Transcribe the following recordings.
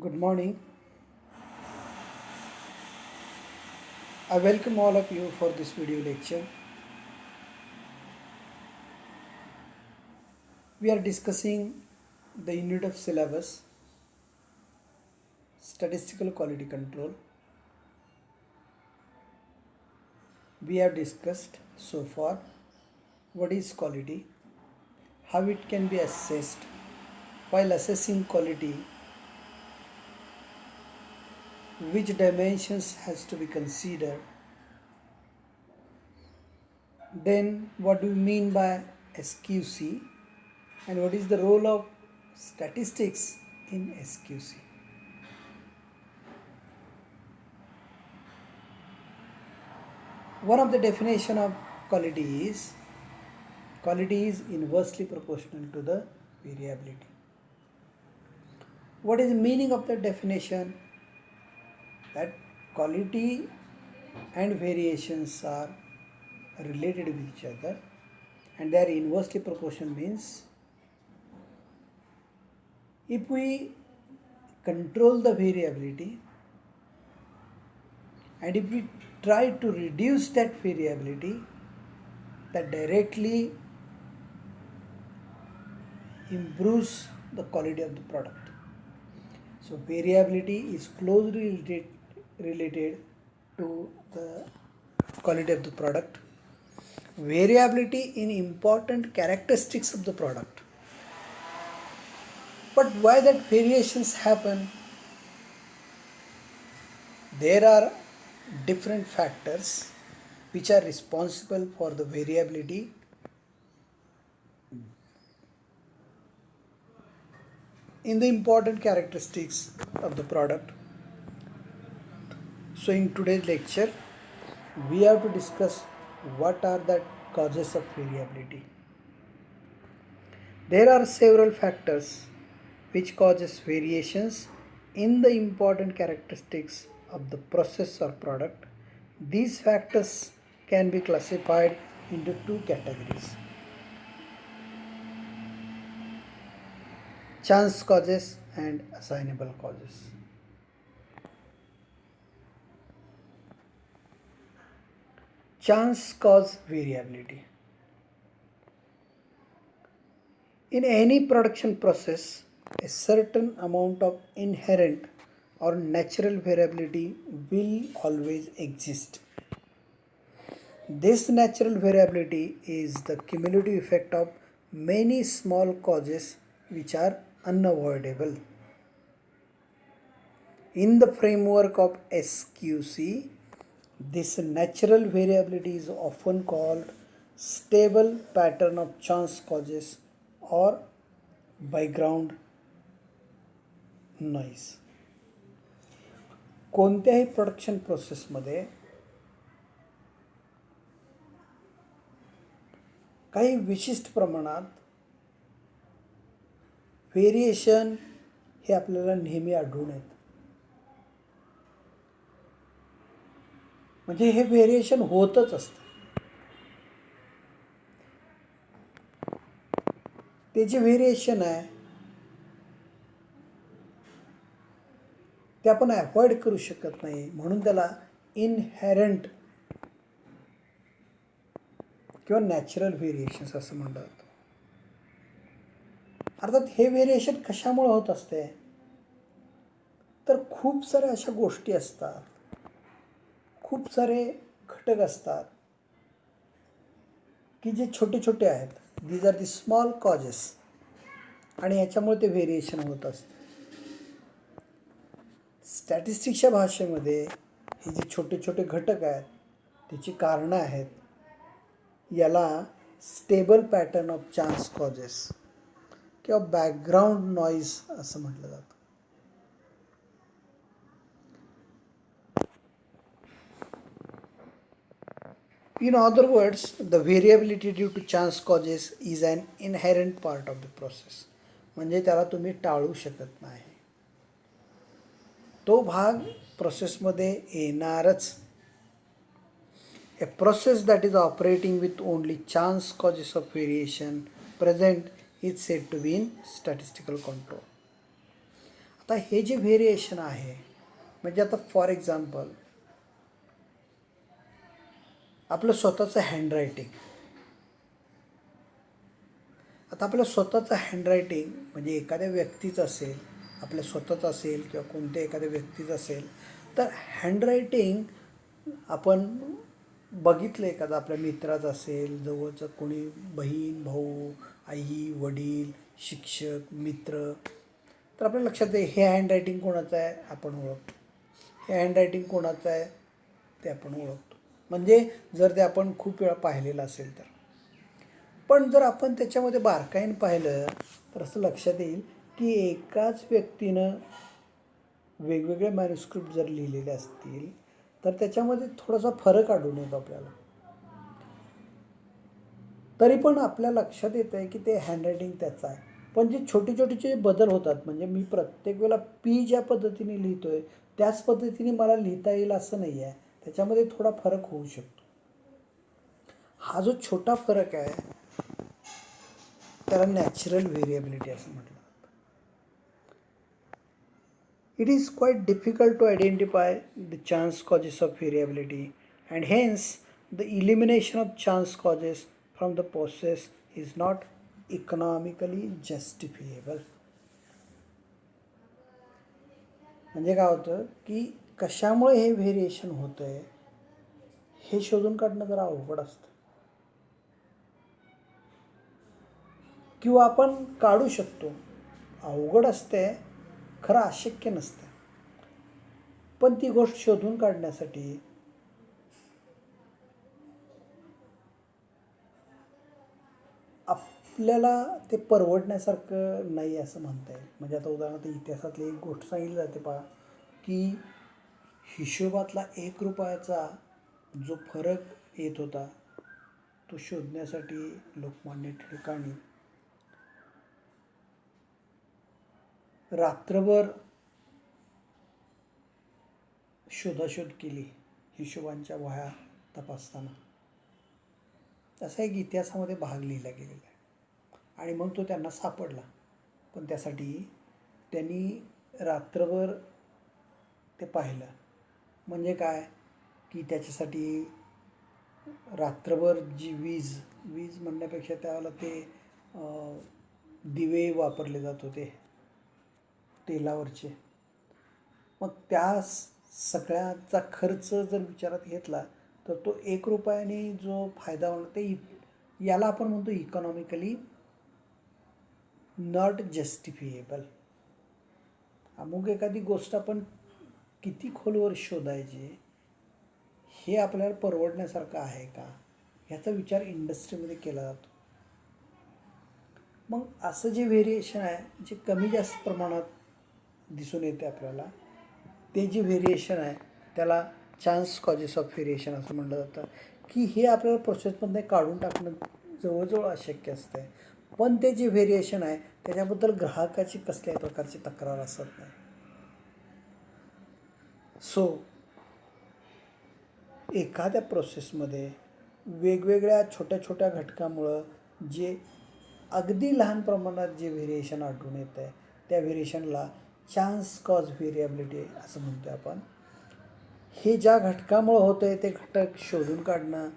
Good morning. I welcome all of you for this video lecture. We are discussing the unit of syllabus statistical quality control. We have discussed so far what is quality, how it can be assessed. While assessing quality, which dimensions has to be considered. Then what do we mean by SQC and what is the role of statistics in SQC. One of the definition of quality is inversely proportional to the variability. What is the meaning of the definition? That quality and variations are related with each other and they are inversely proportional means if we control the variability and if we try to reduce that variability, that directly improves the quality of the product. So variability is closely related to the quality of the product. Variability in important characteristics of the product. But why that variations happen? There are different factors which are responsible for the variability. In the important characteristics of the product. So in today's lecture, we have to discuss what are the causes of variability. There are several factors which causes variations in the important characteristics of the process or product. These factors can be classified into two categories: chance causes and assignable causes. Chance cause variability. In any production process, a certain amount of inherent or natural variability will always exist. This natural variability is the cumulative effect of many small causes which are unavoidable. In the framework of SQC, this natural variability is often called stable pattern of chance causes or background noise. कोणत्याही production प्रोसेसमध्ये काही विशिष्ट प्रमाणात variation हे आपल्याला नेहमी आढळून येतं. म्हणजे हे व्हेरिएशन होतच असतं. ते जे व्हेरिएशन आहे ते आपण अवॉइड करू शकत नाही, म्हणून त्याला इनहेरंट किंवा नॅचरल व्हेरिएशन्स असं म्हणतात. अर्थात हे व्हेरिएशन कशामुळे होत असते? तर खूप साऱ्या अशा गोष्टी असतात, खूप सारे घटक असतात की जे छोटे छोटे आहेत. These are the small causes आणि याच्यामुळे ते व्हेरिएशन होत असते. स्टॅटिस्टिक्सच्या भाषेमध्ये हे जे छोटे छोटे घटक आहेत त्याची कारणं आहेत. याला stable pattern of chance causes किंवा बॅकग्राऊंड नॉईज असं म्हटलं जातं. In other words, the variability due to chance causes is an inherent part of the process. म्हणजे त्याला तुम्ही टाळू शकत नाही. तो भाग प्रोसेसमध्ये येणारच. A process that is operating with only chance causes of variation present is said to be in statistical control. आता हे जे व्हेरिएशन आहे, म्हणजे आता फॉर एक्झाम्पल आपलं स्वतःचं हँडरायटिंग. आता आपलं स्वतःचं हँडरायटिंग म्हणजे एखाद्या व्यक्तीचं असेल, आपलं स्वतःचं असेल किंवा कोणत्या एखाद्या व्यक्तीचं असेल, तर हँडरायटिंग आपण बघितलं एखादा आपल्या मित्राचं असेल, जवळचं कोणी बहीण भाऊ, आई वडील, शिक्षक मित्र, तर आपल्या लक्षात येईल हे हँडरायटिंग कोणाचं आहे आपण ओळखतो, हे हँडरायटिंग कोणाचं आहे ते आपण ओळखतो. म्हणजे जर ते आपण खूप वेळा पाहिलेलं असेल तर. पण जर आपण त्याच्यामध्ये बारकाईनं पाहिलं तर असं लक्षात येईल की एकाच व्यक्तीनं वेगवेगळे मॅन्युस्क्रिप्ट जर लिहिलेले असतील तर त्याच्यामध्ये थोडासा फरक आढळून येतो आपल्याला. तरी पण आपल्या लक्षात येतं आहे की ते हँडरायटिंग त्याचं आहे. पण जे छोटे छोटे जे बदल होतात, म्हणजे मी प्रत्येक वेळेला पी ज्या पद्धतीने लिहितो आहे त्याच पद्धतीने मला लिहिता येईल असं नाही आहे, त्याच्यामध्ये थोडा फरक होऊ शकतो. हा जो छोटा फरक आहे त्याला नॅचरल व्हेरिएबिलिटी असं म्हटलं. It is quite difficult to identify the chance causes of variability, and hence the elimination of chance causes from the process is not economically justifiable. म्हणजे काय होतं की कशामुळे हे व्हेरिएशन होतं आहे हे शोधून काढणं जरा अवघड असतं, किंवा आपण काढू शकतो. अवघड असते, खरं अशक्य नसतं. पण ती गोष्ट शोधून काढण्यासाठी आपल्याला ते परवडण्यासारखं नाही असं म्हणता येईल. म्हणजे आता उदाहरणार्थ इतिहासातली एक गोष्ट सांगितली जाते पहा, की हिशोबातला 1 रुपयाचा जो फरक येत होता तो शोधण्यासाठी लोकमान्य टिळकांनी रात्रभर शोधाशोध केली हिशोबांच्या वह्या तपासताना. असा एक इतिहासामध्ये भाग लिहिला गेलेला आहे आणि मग तो त्यांना सापडला. पण त्यासाठी त्यांनी रात्रभर ते पाहिलं. म्हणजे काय की त्याच्यासाठी रात्रभर जी वीज म्हणण्यापेक्षा त्यावेळेला ते दिवे वापरले जात होते तेलावरचे. मग त्या सगळ्याचा खर्च जर विचारात घेतला तर तो 1 रुपयाने जो फायदा होणार ते याला आपण म्हणतो इकॉनॉमिकली नॉट जस्टिफिएबल. अमुक एखादी गोष्ट आपण किती खोलवर शोधायची हे आपल्याला परवडण्यासारखं आहे का ह्याचा विचार इंडस्ट्रीमध्ये केला जातो. मग असं जे व्हेरिएशन आहे जे कमी जास्त प्रमाणात दिसून येते आपल्याला, ते जे व्हेरिएशन आहे त्याला चान्स कॉजेस ऑफ व्हेरिएशन असं म्हटलं जातं. की हे आपल्याला प्रोसेसमधनं काढून टाकणं जवळजवळ अशक्य असतं. पण ते जे व्हेरिएशन आहे त्याच्याबद्दल ग्राहकाची कसल्याही प्रकारची तक्रार असत नाही. सो एखाद्या प्रोसेसमध्ये वेगवेगळ्या छोट्या छोट्या घटकामुळं जे अगदी लहान प्रमाणात जे व्हेरिएशन आढळून येतं आहे त्या व्हेरिएशनला चान्स कॉज व्हेरिएबिलिटी असं म्हणतो आपण. हे ज्या घटकामुळं होतं आहे ते घटक शोधून काढणं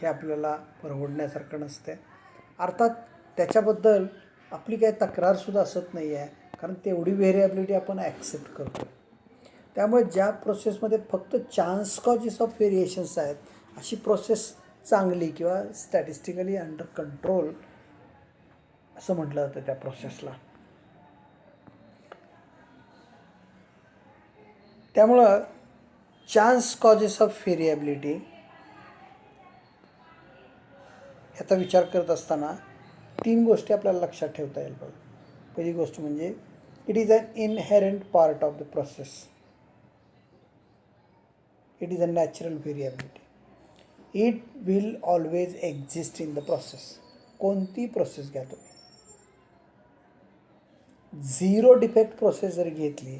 हे आपल्याला परवडण्यासारखं नसतं. अर्थात त्याच्याबद्दल आपली काही तक्रारसुद्धा असत नाही आहे, कारण तेवढी व्हेरिएबिलिटी आपण ॲक्सेप्ट करतो. त्यामुळे ज्या प्रोसेसमध्ये फक्त चान्स कॉजेस ऑफ व्हेरिएशन्स आहेत अशी प्रोसेस चांगली किंवा स्टॅटिस्टिकली अंडर कंट्रोल असं म्हटलं जातं त्या प्रोसेसला. त्यामुळं चान्स कॉजेस ऑफ व्हेरिएबिलिटी ह्याचा विचार करत असताना 3 गोष्टी आपल्याला लक्षात ठेवता येईल बघा. पहिली गोष्ट म्हणजे it is an inherent part of the process. It is a natural variability. It will always exist in the process. कोणती प्रोसेस घ्या तुम्ही, 0 डिफेक्ट प्रोसेस जरी घेतली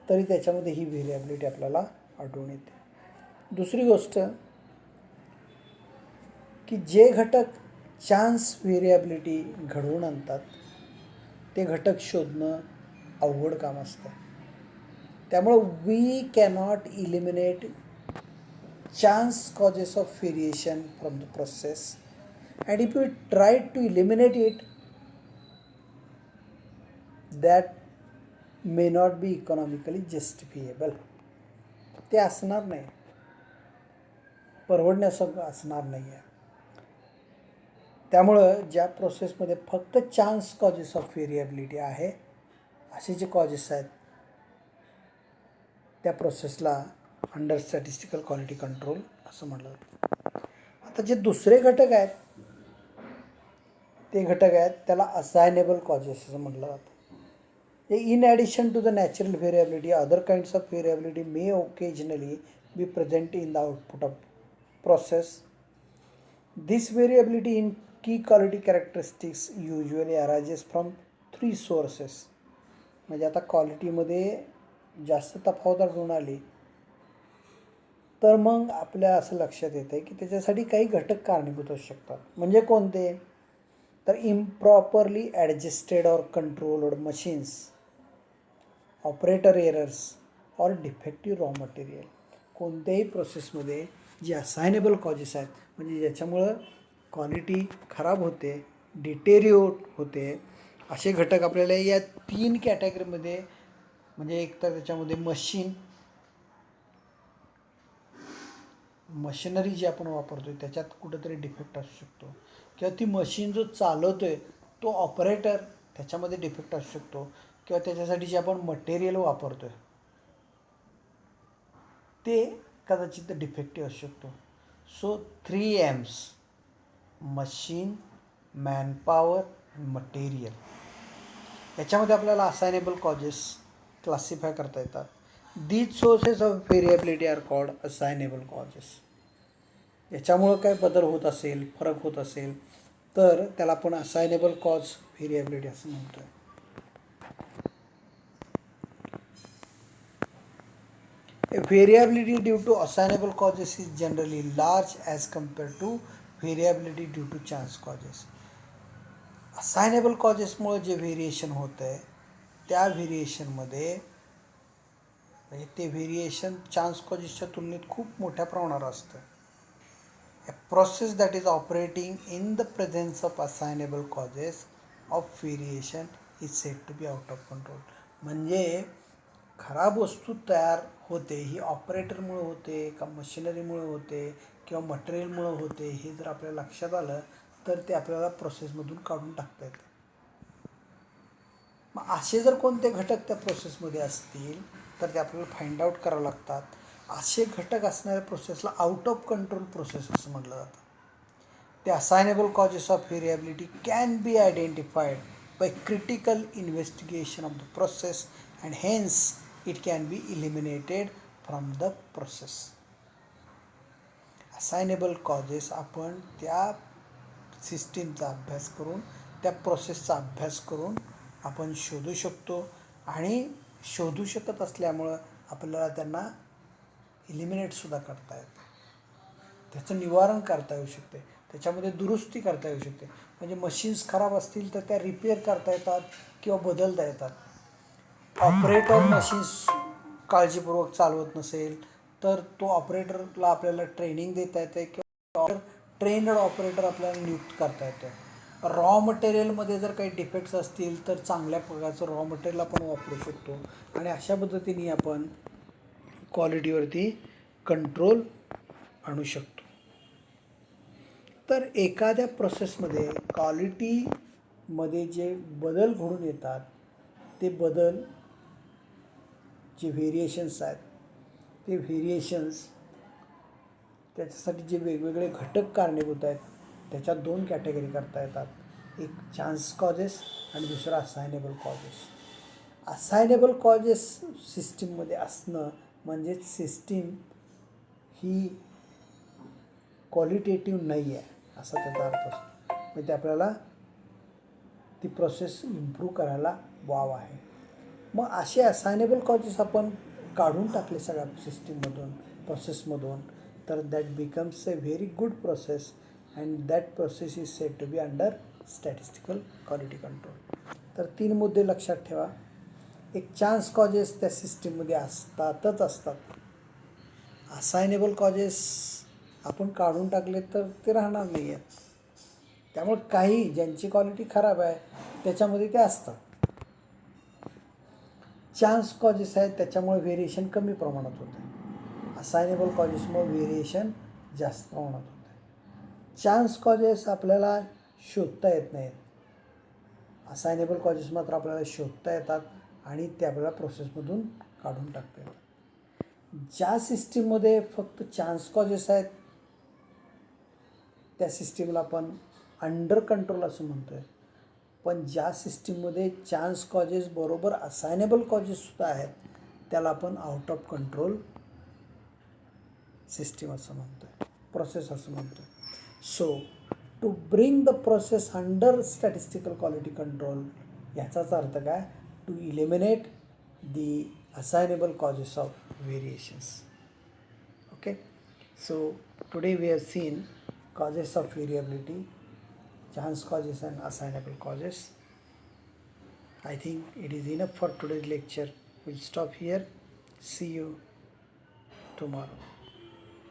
तरी त्याच्यामध्ये ही व्हेरिएबिलिटी आपल्याला आढळून येते. दुसरी गोष्ट की जे घटक चान्स व्हेरिएबिलिटी घडवून आणतात ते घटक शोधणं अवघड काम असतं. त्यामुळं we cannot eliminate chance causes of variation from the process, and if we try to eliminate it, that may not be economically justifiable. ते असणार नाही, परवडण्यासारखं असणार नाही आहे. त्यामुळं ज्या प्रोसेसमध्ये फक्त चान्स कॉजेस ऑफ व्हेरिएबिलिटी आहे असे जे कॉजेस आहेत त्या प्रोसेसला अंडर स्टॅटिस्टिकल क्वालिटी कंट्रोल असं म्हटलं जातं. आता जे दुसरे घटक आहेत ते घटक आहेत त्याला असायनेबल कॉजेस असं म्हटलं जातं. In addition to the natural variability, other kinds of variability may occasionally be present in the output of process. This variability in key quality characteristics usually arises from 3 sources. म्हणजे आता क्वालिटीमध्ये जास्त तफावत आढळून आली तर मग आपल्या असं लक्षात येतं आहे की त्याच्यासाठी काही घटक कारणीभूत असू शकतात. म्हणजे कोणते? तर improperly adjusted or controlled machines, operator errors और डिफेक्टिव्ह रॉ मटेरियल. कोणत्याही प्रोसेसमध्ये जे असायनेबल कॉजेस आहेत म्हणजे ज्याच्यामुळं क्वालिटी खराब होते, डिटेरिओट होते, असे घटक आपल्याला या 3 कॅटेगरीमध्ये म्हणजे एक तर त्याच्यामध्ये मशिनरी जी आपण वापरतो आहे त्याच्यात कुठंतरी डिफेक्ट असू शकतो, किंवा ती मशीन जो चालवतो आहे तो ऑपरेटर त्याच्यामध्ये डिफेक्ट असू शकतो, किंवा त्याच्यासाठी जे आपण मटेरियल वापरतो आहे ते कदाचित डिफेक्टिव्ह असू शकतो. सो 3 M's: मशीन, मॅनपॉवर आणि मटेरियल. याच्यामध्ये आपल्याला असायनेबल कॉजेस क्लासिफाय करता येतात. These sources of variability are called assignable causes. याच्यामुळं काय बदल होत असेल, फरक होत असेल तर त्याला आपण असायनेबल कॉज व्हेरिएबिलिटी असं म्हणतो आहे. Variability due to assignable causes is generally large as compared to variability due to chance causes. असायनेबल कॉजेसमुळे जे व्हेरिएशन होतं आहे त्या व्हेरिएशनमध्ये म्हणजे ते व्हेरिएशन चान्स कॉजेसच्या तुलनेत खूप मोठ्या प्रमाणावर असतं. A process that is operating in the presence of assignable causes of variation is said to be out of control. म्हणजे खराब वस्तू तयार होते ही ऑपरेटरमुळे होते का मशिनरीमुळे होते किंवा मटेरियलमुळे होते हे जर आपल्याला लक्षात आलं तर ते आपल्याला प्रोसेसमधून काढून टाकता येतं. मग असे जर कोणते घटक त्या प्रोसेसमध्ये असतील तर ते आपल्याला फाइंड आउट करावं लागतात. असे घटक असणाऱ्या प्रोसेसला आउट ऑफ कंट्रोल प्रोसेस असं म्हटलं जातं. The assignable causes of variability can be identified by critical investigation of the process and hence it can be eliminated from the process. Assignable causes आपण त्या सिस्टीमचा अभ्यास करून त्या प्रोसेसचा अभ्यास करून आपण शोधू शकतो आणि शोधू शकत असल्यामुळं आपल्याला त्यांना इलिमिनेटसुद्धा करता येतं, त्याचं निवारण करता येऊ शकते, त्याच्यामध्ये दुरुस्ती करता येऊ शकते. म्हणजे मशीन्स खराब असतील तर त्या रिपेअर करता येतात किंवा बदलता येतात. ऑपरेटर मशीन्स काळजीपूर्वक चालवत नसेल तर तो ऑपरेटरला आपल्याला ट्रेनिंग देता येते किंवा ट्रेनड ऑपरेटर आपल्याला नियुक्त करता येतं. रॉ मटेरियलमध्ये जर काही डिफेक्ट्स असतील तर चांगल्या प्रकारचं रॉ मटेरियल आपण वापरू शकतो आणि अशा पद्धतीने आपण क्वालिटीवरती कंट्रोल आणू शकतो. तर एखाद्या प्रोसेसमध्ये क्वालिटीमध्ये जे बदल घडून येतात ते बदल जे व्हेरिएशन्स आहेत ते व्हेरिएशन्स त्याच्यासाठी जे वेगवेगळे घटक कारणीभूत आहेत त्याच्यात 2 कॅटेगरी करता येतात. एक चान्स कॉजेस आणि दुसरा असायनेबल कॉजेस. असायनेबल कॉजेस सिस्टीममध्ये असणं म्हणजेच सिस्टीम ही क्वालिटेटिव्ह नाही आहे असा त्याचा अर्थ असतो. म्हणजे आपल्याला ती प्रोसेस इम्प्रूव्ह करायला वाव आहे. मग असे असायनेबल कॉजेस आपण काढून टाकले सगळ्या सिस्टीममधून प्रोसेसमधून तर that becomes a very good process and that process is said to be under statistical quality control. तर 3 मुद्दे लक्षात ठेवा. एक चान्स कॉजेस त्या सिस्टीममध्ये असतातच असतात. असायनेबल कॉजेस आपण काढून टाकले तर ते राहणार नाही आहेत. त्यामुळे काही ज्यांची क्वालिटी खराब आहे त्याच्यामध्ये ते असतात. चान्स कॉजेस आहेत त्याच्यामुळे व्हेरिएशन कमी प्रमाणात होतं. असायनेबल कॉजेसमुळे व्हेरिएशन जास्त प्रमाणात होतं. चान्स कॉजेस आपल्याला शोधता येत नाहीत. असायनेबल कॉजेस मात्र आपल्याला शोधता येतात आणि ते आपल्याला प्रोसेसमधून काढून टाकता येतात. ज्या सिस्टीममध्ये फक्त चान्स कॉजेस आहेत त्या सिस्टीमला आपण अंडर कंट्रोल असं म्हणतो आहे. पण ज्या सिस्टीममध्ये चान्स कॉजेस बरोबर असायनेबल कॉजेससुद्धा आहेत त्याला आपण आउट ऑफ कंट्रोल सिस्टीम असं म्हणतो आहे, प्रोसेस असं म्हणतो आहे. So to bring the process under statistical quality control याचाच अर्थ काय, to eliminate the assignable causes of variations. Okay, so today we have seen causes of variability, chance causes and assignable causes. I think it is enough for today's lecture. We'll stop here. See you tomorrow.